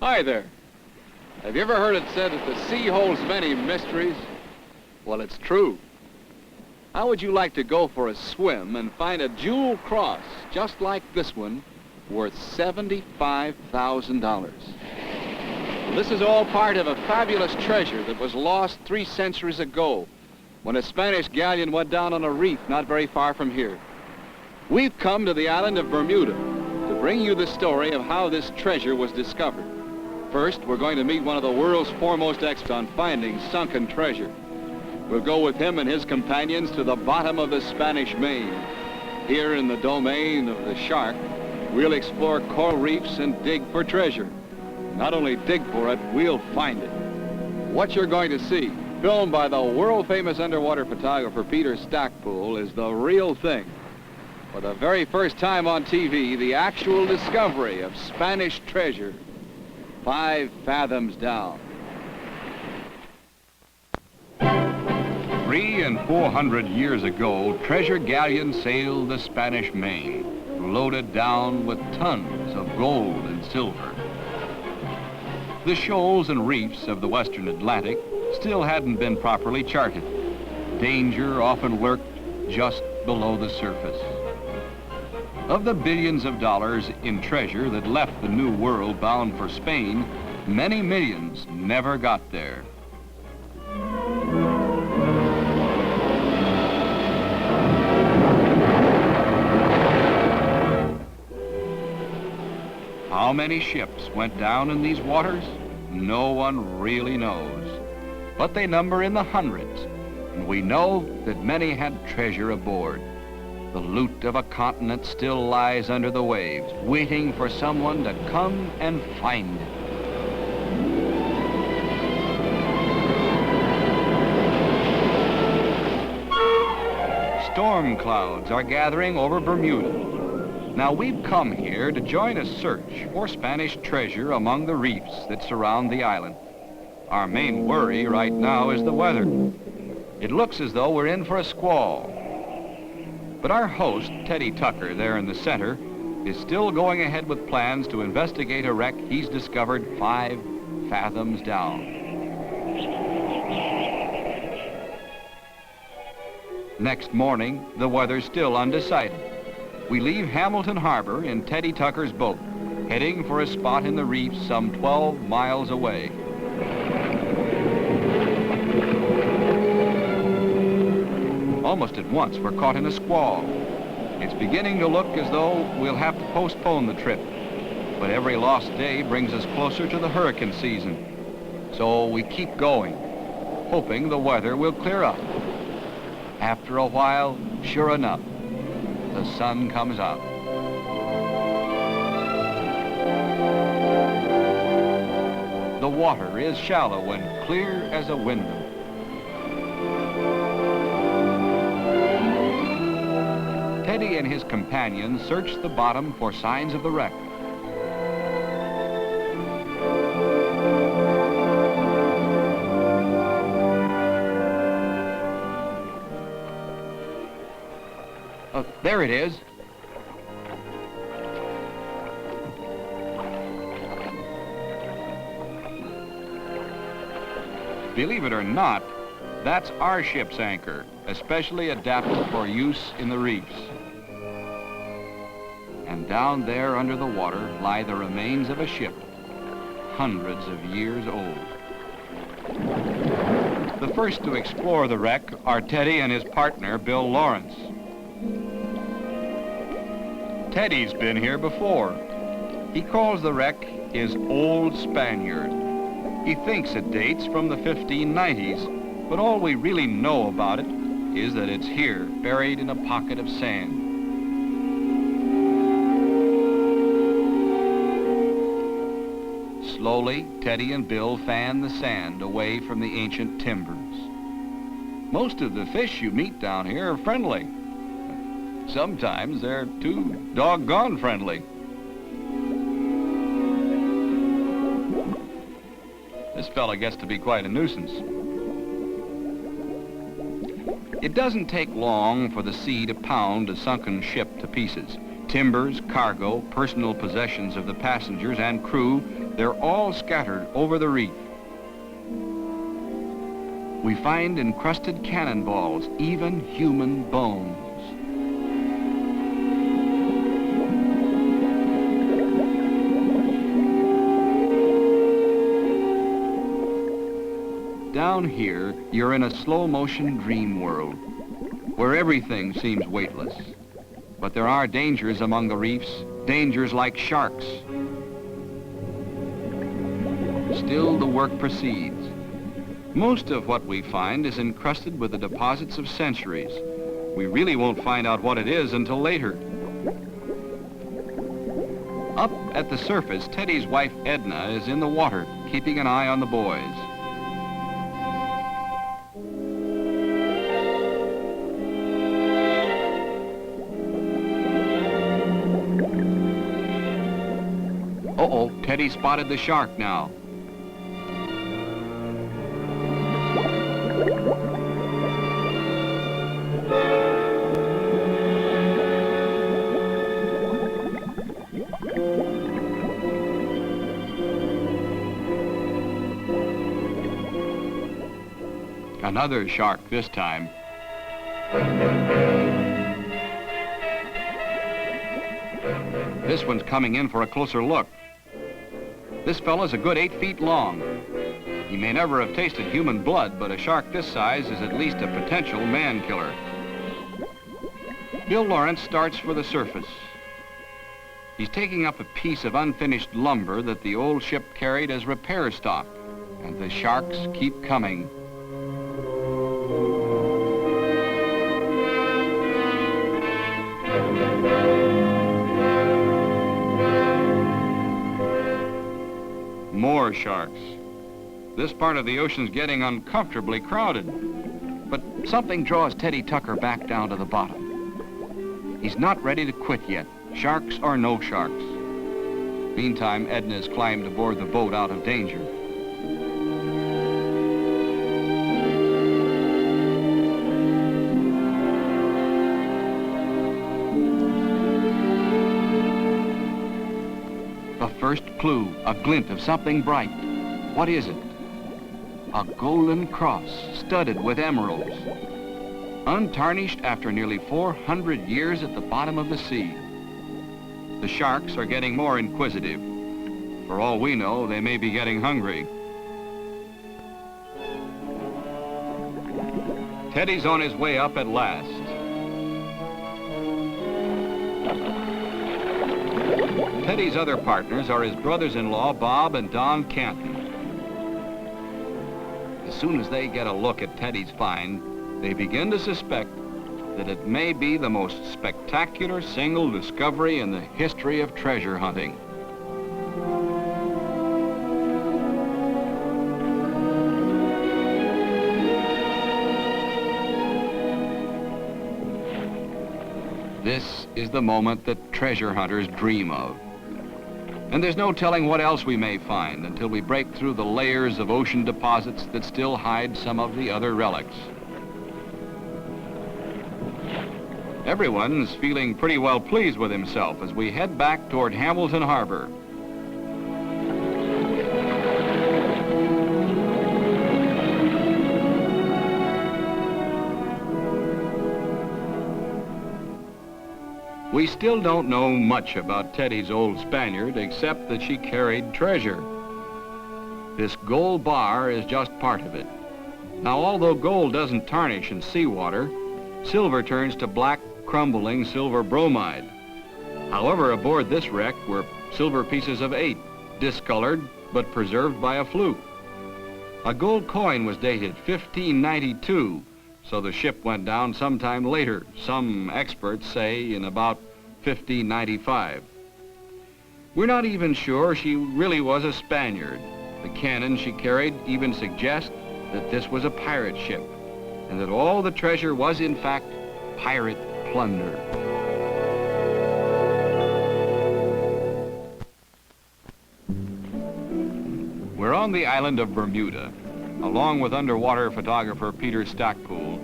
Hi there. Have you ever heard it said that the sea holds many mysteries? Well, it's true. How would you like to go for a swim and find a jewel cross just like this one worth $75,000? This is all part of a fabulous treasure that was lost 3 centuries ago when a Spanish galleon went down on a reef not very far from here. We've come to the island of Bermuda to bring you the story of how this treasure was discovered. First, we're going to meet one of the world's foremost experts on finding sunken treasure. We'll go with him and his companions to the bottom of the Spanish Main. Here in the domain of the shark, we'll explore coral reefs and dig for treasure. Not only dig for it, we'll find it. What you're going to see, filmed by the world-famous underwater photographer Peter Stackpole, is the real thing. For the very first time on TV, the actual discovery of Spanish treasure 5 fathoms down. 300 and 400 years ago, treasure galleons sailed the Spanish Main, loaded down with tons of gold and silver. The shoals and reefs of the western Atlantic still hadn't been properly charted. Danger often lurked just below the surface. Of the billions of dollars in treasure that left the New World bound for Spain, many millions never got there. How many ships went down in these waters? No one really knows. But they number in the hundreds, and we know that many had treasure aboard. The loot of a continent still lies under the waves, waiting for someone to come and find it. Storm clouds are gathering over Bermuda. Now we've come here to join a search for Spanish treasure among the reefs that surround the island. Our main worry right now is the weather. It looks as though we're in for a squall. But our host, Teddy Tucker, there in the center, is still going ahead with plans to investigate a wreck he's discovered 5 fathoms down. Next morning, the weather's still undecided. We leave Hamilton Harbor in Teddy Tucker's boat, heading for a spot in the reef some 12 miles away. Almost at once, we're caught in a squall. It's beginning to look as though we'll have to postpone the trip. But every lost day brings us closer to the hurricane season. So we keep going, hoping the weather will clear up. After a while, sure enough, the sun comes out. The water is shallow and clear as a window. Teddy and his companions searched the bottom for signs of the wreck. Oh, there it is. Believe it or not, that's our ship's anchor, especially adapted for use in the reefs. And down there under the water lie the remains of a ship, hundreds of years old. The first to explore the wreck are Teddy and his partner, Bill Lawrence. Teddy's been here before. He calls the wreck his Old Spaniard. He thinks it dates from the 1590s, but all we really know about it is that it's here, buried in a pocket of sand. Slowly, Teddy and Bill fan the sand away from the ancient timbers. Most of the fish you meet down here are friendly. Sometimes they're too doggone friendly. This fella gets to be quite a nuisance. It doesn't take long for the sea to pound a sunken ship to pieces. Timbers, cargo, personal possessions of the passengers and crew They're all scattered over the reef. We find encrusted cannonballs, even human bones. Down here, you're in a slow-motion dream world, where everything seems weightless. But there are dangers among the reefs, dangers like sharks. Still, the work proceeds. Most of what we find is encrusted with the deposits of centuries. We really won't find out what it is until later. Up at the surface, Teddy's wife Edna is in the water, keeping an eye on the boys. Uh-oh, Teddy spotted the shark now. Another shark this time. This one's coming in for a closer look. This fella's a good 8 feet long. He may never have tasted human blood, but a shark this size is at least a potential man-killer. Bill Lawrence starts for the surface. He's taking up a piece of unfinished lumber that the old ship carried as repair stock, and the sharks keep coming. More sharks. This part of the ocean's getting uncomfortably crowded. But something draws Teddy Tucker back down to the bottom. He's not ready to quit yet, sharks or no sharks. Meantime, Edna's climbed aboard the boat out of danger. The first clue, a glint of something bright. What is it? A golden cross studded with emeralds. Untarnished after nearly 400 years at the bottom of the sea. The sharks are getting more inquisitive. For all we know, they may be getting hungry. Teddy's on his way up at last. Teddy's other partners are his brothers-in-law, Bob and Don Canton. As soon as they get a look at Teddy's find, they begin to suspect that it may be the most spectacular single discovery in the history of treasure hunting. This is the moment that treasure hunters dream of. And there's no telling what else we may find until we break through the layers of ocean deposits that still hide some of the other relics. Everyone's feeling pretty well pleased with himself as we head back toward Hamilton Harbor. We still don't know much about Teddy's old Spaniard except that she carried treasure. This gold bar is just part of it. Now, although gold doesn't tarnish in seawater, silver turns to black, crumbling silver bromide. However, aboard this wreck were silver pieces of 8, discolored but preserved by a fluke. A gold coin was dated 1592, so the ship went down sometime later, some experts say in about 1595. We're not even sure she really was a Spaniard. The cannon she carried even suggests that this was a pirate ship, and that all the treasure was in fact pirate plunder. We're on the island of Bermuda. Along with underwater photographer Peter Stackpole,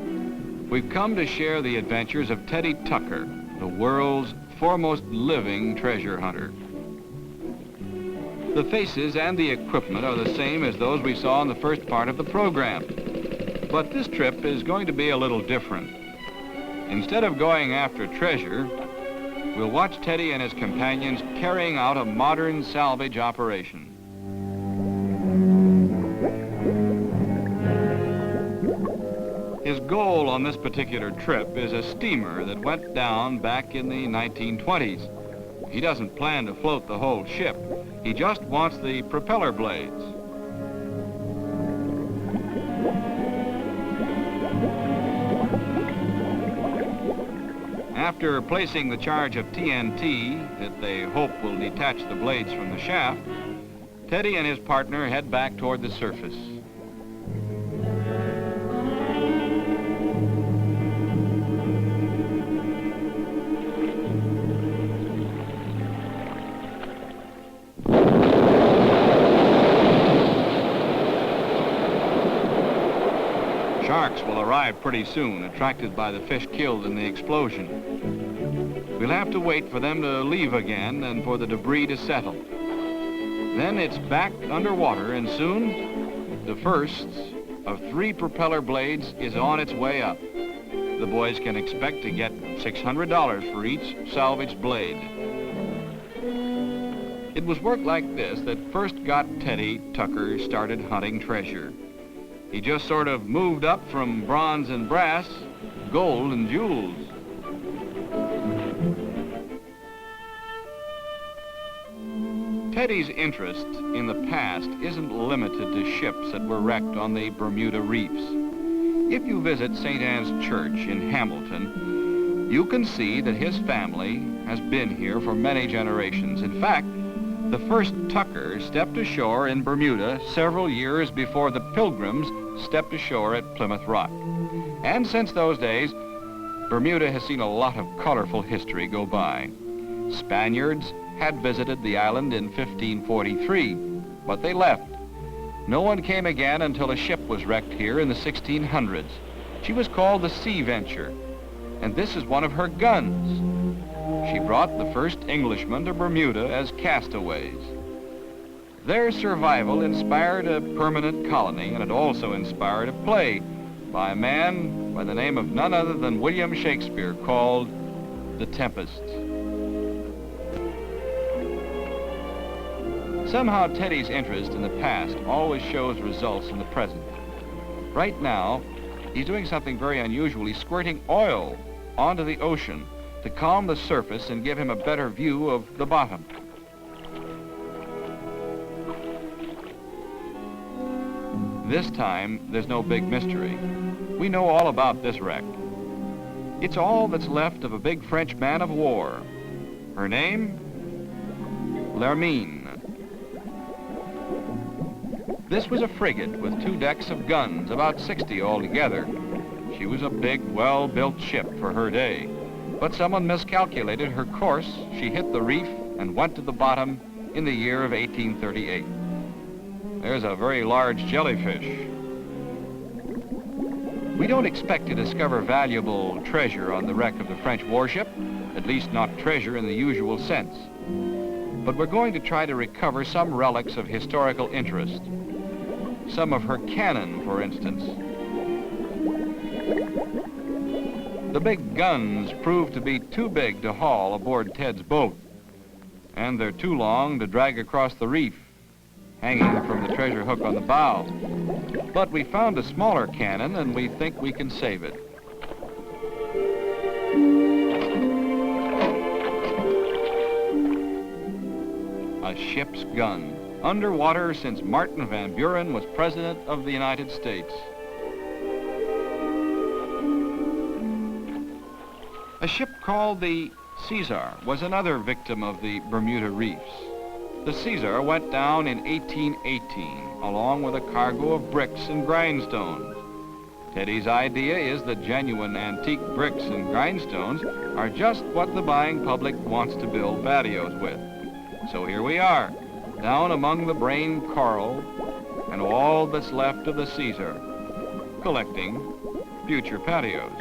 we've come to share the adventures of Teddy Tucker, the world's foremost living treasure hunter. The faces and the equipment are the same as those we saw in the first part of the program. But this trip is going to be a little different. Instead of going after treasure, we'll watch Teddy and his companions carrying out a modern salvage operation. His goal on this particular trip is a steamer that went down back in the 1920s. He doesn't plan to float the whole ship. He just wants the propeller blades. After placing the charge of TNT that they hope will detach the blades from the shaft, Teddy and his partner head back toward the surface. Sharks will arrive pretty soon, attracted by the fish killed in the explosion. We'll have to wait for them to leave again and for the debris to settle. Then it's back underwater, and soon the first of 3 propeller blades is on its way up. The boys can expect to get $600 for each salvaged blade. It was work like this that first got Teddy Tucker started hunting treasure. He just sort of moved up from bronze and brass, gold and jewels. Teddy's interest in the past isn't limited to ships that were wrecked on the Bermuda reefs. If you visit St. Anne's Church in Hamilton, you can see that his family has been here for many generations. In fact, the first Tucker stepped ashore in Bermuda several years before the Pilgrims stepped ashore at Plymouth Rock. And since those days, Bermuda has seen a lot of colorful history go by. Spaniards had visited the island in 1543, but they left. No one came again until a ship was wrecked here in the 1600s. She was called the Sea Venture, and this is one of her guns. She brought the first Englishmen to Bermuda as castaways. Their survival inspired a permanent colony, and it also inspired a play by a man by the name of none other than William Shakespeare called The Tempest. Somehow Teddy's interest in the past always shows results in the present. Right now, he's doing something very unusual. He's squirting oil onto the ocean to calm the surface and give him a better view of the bottom. This time, there's no big mystery. We know all about this wreck. It's all that's left of a big French man of war. Her name? L'Hermine. This was a frigate with 2 decks of guns, about 60 altogether. She was a big, well-built ship for her day. But someone miscalculated her course. She hit the reef and went to the bottom in the year of 1838. There's a very large jellyfish. We don't expect to discover valuable treasure on the wreck of the French warship, at least not treasure in the usual sense. But we're going to try to recover some relics of historical interest. Some of her cannon, for instance. The big guns proved to be too big to haul aboard Ted's boat, and they're too long to drag across the reef, hanging from the treasure hook on the bow. But we found a smaller cannon, and we think we can save it. A ship's gun, underwater since Martin Van Buren was President of the United States. A ship called the Caesar was another victim of the Bermuda reefs. The Caesar went down in 1818, along with a cargo of bricks and grindstones. Teddy's idea is that genuine antique bricks and grindstones are just what the buying public wants to build patios with. So here we are, down among the brain coral and all that's left of the Caesar, collecting future patios.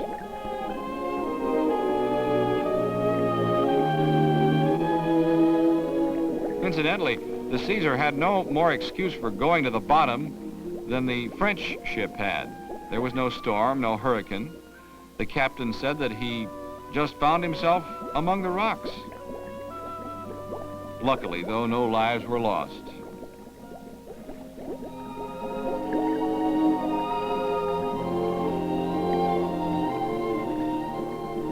Incidentally, The Caesar had no more excuse for going to the bottom than the French ship had. There was no storm, no hurricane. The captain said that he just found himself among the rocks. Luckily, though, no lives were lost.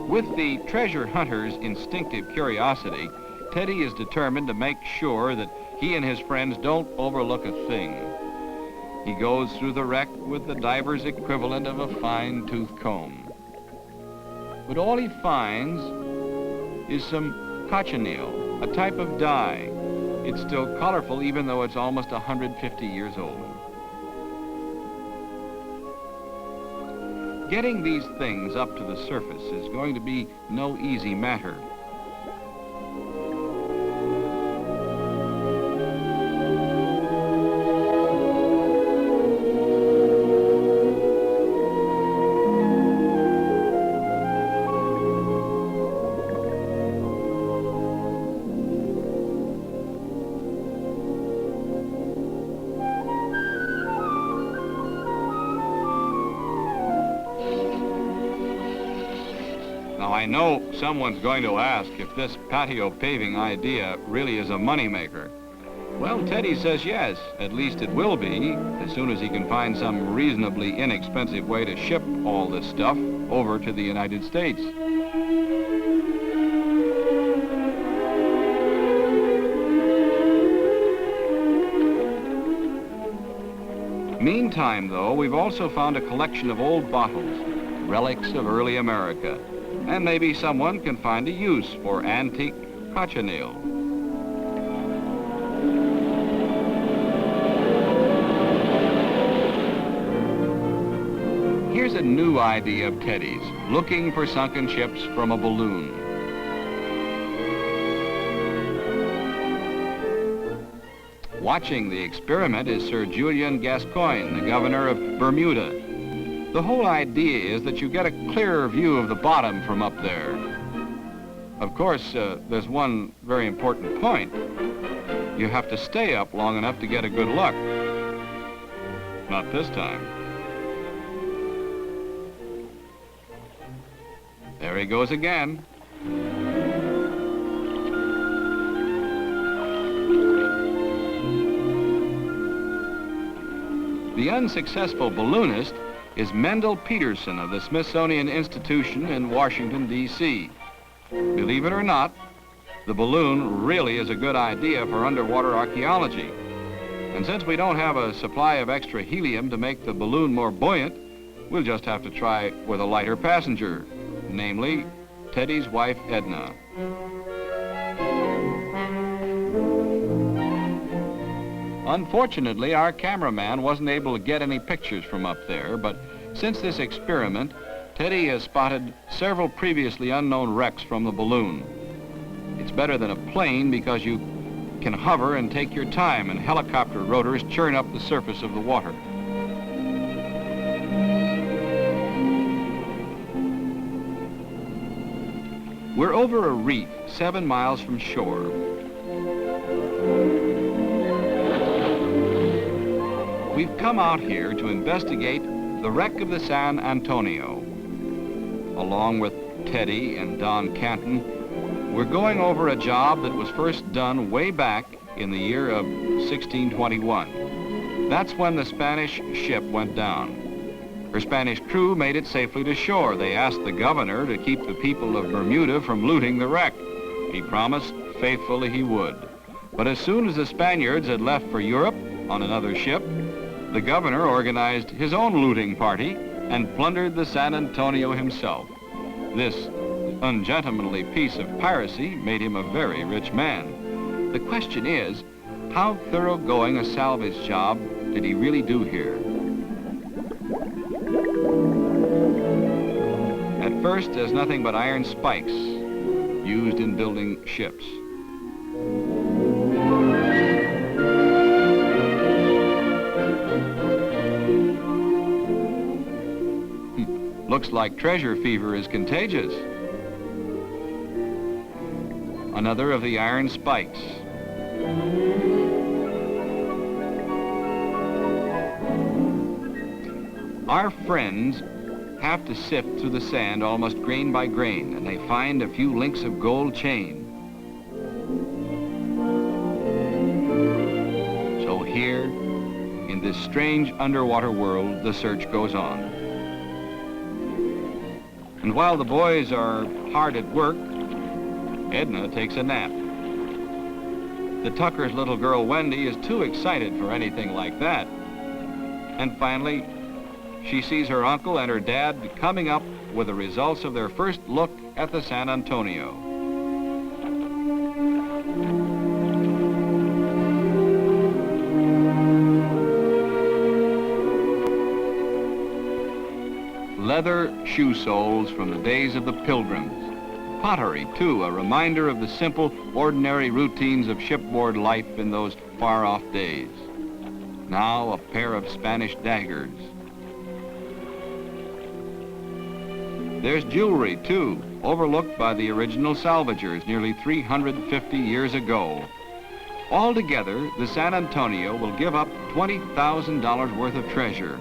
With the treasure hunter's instinctive curiosity, Teddy is determined to make sure that he and his friends don't overlook a thing. He goes through the wreck with the diver's equivalent of a fine-tooth comb. But all he finds is some cochineal, a type of dye. It's still colorful even though it's almost 150 years old. Getting these things up to the surface is going to be no easy matter. Now, I know someone's going to ask if this patio paving idea really is a moneymaker. Well, Teddy says yes, at least it will be, as soon as he can find some reasonably inexpensive way to ship all this stuff over to the United States. Meantime, though, we've also found a collection of old bottles, relics of early America. And maybe someone can find a use for antique cochineal. Here's a new idea of Teddy's, looking for sunken ships from a balloon. Watching the experiment is Sir Julian Gascoigne, the governor of Bermuda. The whole idea is that you get a clearer view of the bottom from up there. Of course, there's one very important point. You have to stay up long enough to get a good look. Not this time. There he goes again. The unsuccessful balloonist is Mendel Peterson of the Smithsonian Institution in Washington, D.C. Believe it or not, the balloon really is a good idea for underwater archaeology. And since we don't have a supply of extra helium to make the balloon more buoyant, we'll just have to try with a lighter passenger, namely Teddy's wife, Edna. Unfortunately, our cameraman wasn't able to get any pictures from up there, but since this experiment, Teddy has spotted several previously unknown wrecks from the balloon. It's better than a plane because you can hover and take your time, and helicopter rotors churn up the surface of the water. We're over a reef 7 miles from shore. We've come out here to investigate the wreck of the San Antonio. Along with Teddy and Don Canton, we're going over a job that was first done way back in the year of 1621. That's when the Spanish ship went down. Her Spanish crew made it safely to shore. They asked the governor to keep the people of Bermuda from looting the wreck. He promised faithfully he would. But as soon as the Spaniards had left for Europe on another ship, the governor organized his own looting party and plundered the San Antonio himself. This ungentlemanly piece of piracy made him a very rich man. The question is, how thoroughgoing a salvage job did he really do here? At first, there's nothing but iron spikes used in building ships. Looks like treasure fever is contagious. Another of the iron spikes. Our friends have to sift through the sand almost grain by grain, and they find a few links of gold chain. So here, in this strange underwater world, the search goes on. And while the boys are hard at work, Edna takes a nap. The Tuckers' little girl, Wendy, is too excited for anything like that. And finally, she sees her uncle and her dad coming up with the results of their first look at the San Antonio. Leather shoe soles from the days of the Pilgrims. Pottery, too, a reminder of the simple, ordinary routines of shipboard life in those far-off days. Now a pair of Spanish daggers. There's jewelry, too, overlooked by the original salvagers nearly 350 years ago. Altogether, the San Antonio will give up $20,000 worth of treasure,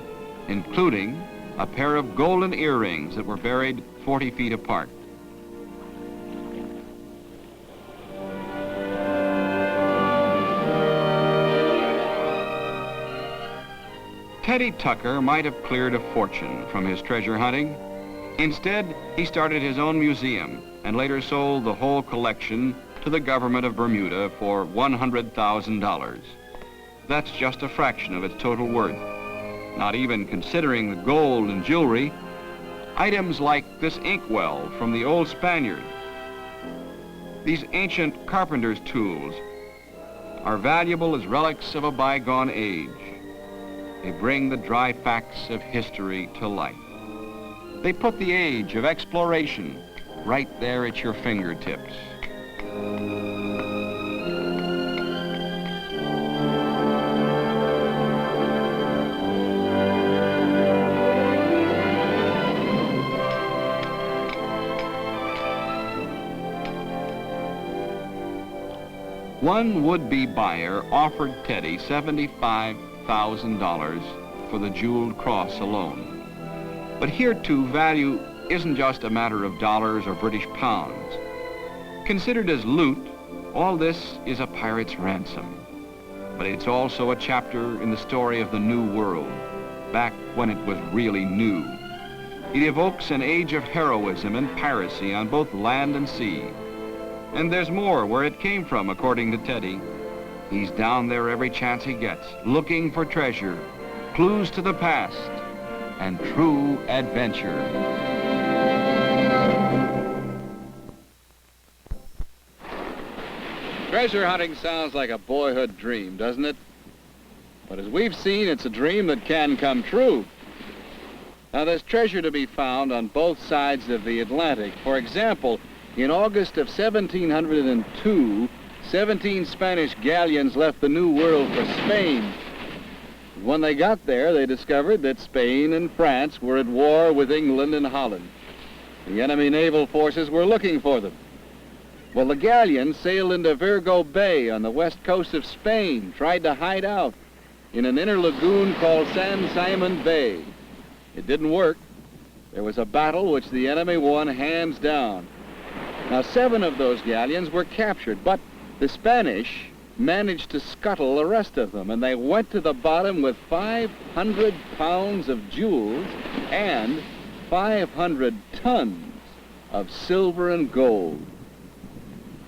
including a pair of golden earrings that were buried 40 feet apart. Teddy Tucker might have cleared a fortune from his treasure hunting. Instead, he started his own museum and later sold the whole collection to the government of Bermuda for $100,000. That's just a fraction of its total worth. Not even considering the gold and jewelry, items like this inkwell from the old Spaniard. These ancient carpenter's tools are valuable as relics of a bygone age. They bring the dry facts of history to life. They put the age of exploration right there at your fingertips. One would-be buyer offered Teddy $75,000 for the jeweled cross alone. But here, too, value isn't just a matter of dollars or British pounds. Considered as loot, all this is a pirate's ransom. But it's also a chapter in the story of the New World, back when it was really new. It evokes an age of heroism and piracy on both land and sea. And there's more where it came from, according to Teddy. He's down there every chance he gets, looking for treasure, clues to the past, and true adventure. Treasure hunting sounds like a boyhood dream, doesn't it? But as we've seen, it's a dream that can come true. Now, there's treasure to be found on both sides of the Atlantic. For example, in August of 1702, 17 Spanish galleons left the New World for Spain. When they got there, they discovered that Spain and France were at war with England and Holland. The enemy naval forces were looking for them. Well, the galleons sailed into Virgo Bay on the west coast of Spain, tried to hide out in an inner lagoon called San Simon Bay. It didn't work. There was a battle which the enemy won hands down. Now, 7 of those galleons were captured, but the Spanish managed to scuttle the rest of them, and they went to the bottom with 500 pounds of jewels and 500 tons of silver and gold.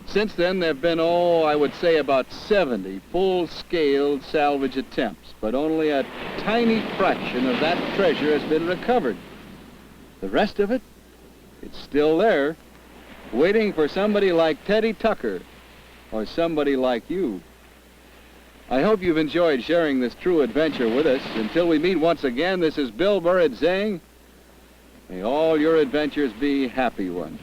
Since then, there have been, I would say about 70 full-scale salvage attempts, but only a tiny fraction of that treasure has been recovered. The rest of it, it's still there, waiting for somebody like Teddy Tucker or somebody like you. I hope you've enjoyed sharing this true adventure with us. Until we meet once again, this is Bill Burrud saying, may all your adventures be happy ones.